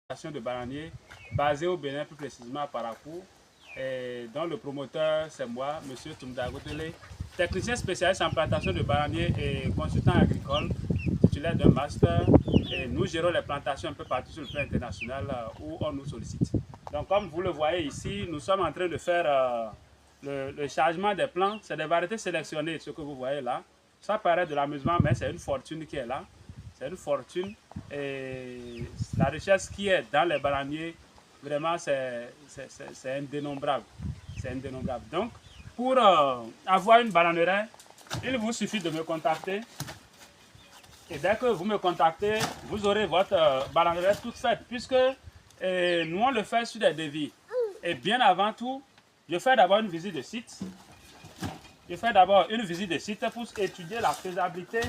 de bananier basée au Bénin, plus précisément à Parakou, dont le promoteur c'est moi, M. Toumdagotele, technicien spécialiste en plantation de bananier et consultant agricole, titulaire d'un master. Et nous gérons les plantations un peu partout sur le plan international où on nous sollicite. Donc comme vous le voyez ici, nous sommes en train de faire le chargement des plants. C'est des variétés sélectionnées, ce que vous voyez là. Ça paraît de l'amusement, mais c'est une fortune qui est là. C'est une fortune et la richesse qui est dans les bananiers, vraiment c'est indénombrable. C'est indénombrable. Donc, pour avoir une bananeraie, il vous suffit de me contacter. Et dès que vous me contactez, vous aurez votre bananeraie toute faite, puisque nous on le fait sur des devis. Et bien avant tout, je fais d'abord une visite de site. Je fais d'abord une visite de site pour étudier la faisabilité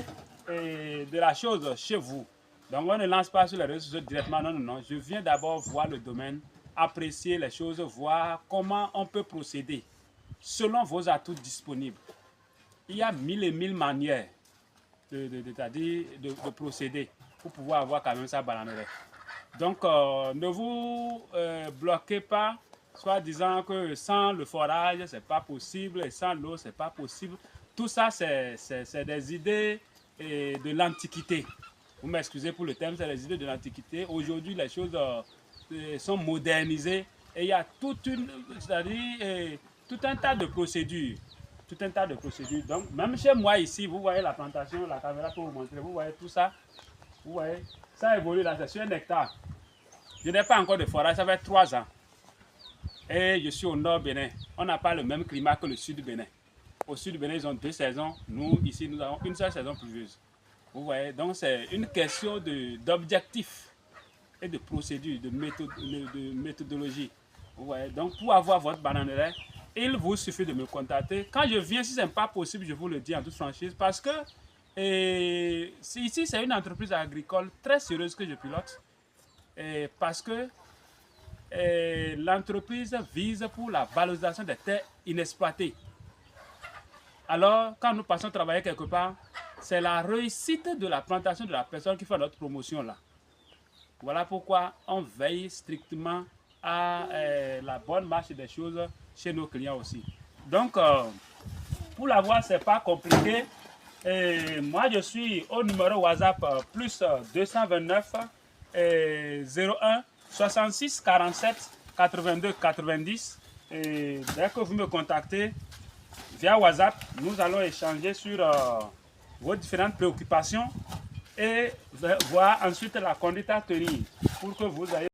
de la chose chez vous. Donc on ne lance pas sur les réseaux sociaux directement, non, non, non. Je viens d'abord voir le domaine, apprécier les choses, voir comment on peut procéder selon vos atouts disponibles. Il y a mille et mille manières de procéder pour pouvoir avoir quand même sa bananeraie. Donc ne vous bloquez pas, soit disant que sans le forage c'est pas possible et sans l'eau c'est pas possible. Tout ça c'est des idées de l'Antiquité. Vous m'excusez pour le terme, c'est les idées de l'Antiquité. Aujourd'hui les choses sont modernisées et il y a tout un tas de procédures. Tout un tas de procédures. Donc même chez moi ici, vous voyez la plantation, la caméra pour vous montrer, vous voyez tout ça. Vous voyez, ça évolue là, c'est sur 1 hectare. Je n'ai pas encore de forage, ça fait 3 ans. Et je suis au nord Bénin. On n'a pas le même climat que le sud Bénin. Au sud Bénin, ils ont 2 saisons. Nous, ici, nous avons une seule saison pluvieuse. Vous voyez, donc c'est une question d'objectif et de procédure, de méthodologie. Vous voyez, donc pour avoir votre bananeraie, il vous suffit de me contacter. Quand je viens, si ce n'est pas possible, je vous le dis en toute franchise, parce que ici, c'est une entreprise agricole très sérieuse que je pilote. Parce que l'entreprise vise pour la valorisation des terres inexploitées. Alors, quand nous passons travailler quelque part, c'est la réussite de la plantation de la personne qui fait notre promotion là. Voilà pourquoi on veille strictement à la bonne marche des choses chez nos clients aussi. Donc, pour l'avoir, ce n'est pas compliqué. Moi, je suis au numéro WhatsApp plus 229 01 66 47 82 90. Et dès que vous me contactez via WhatsApp, nous allons échanger sur vos différentes préoccupations et voir ensuite la conduite à tenir pour que vous ayez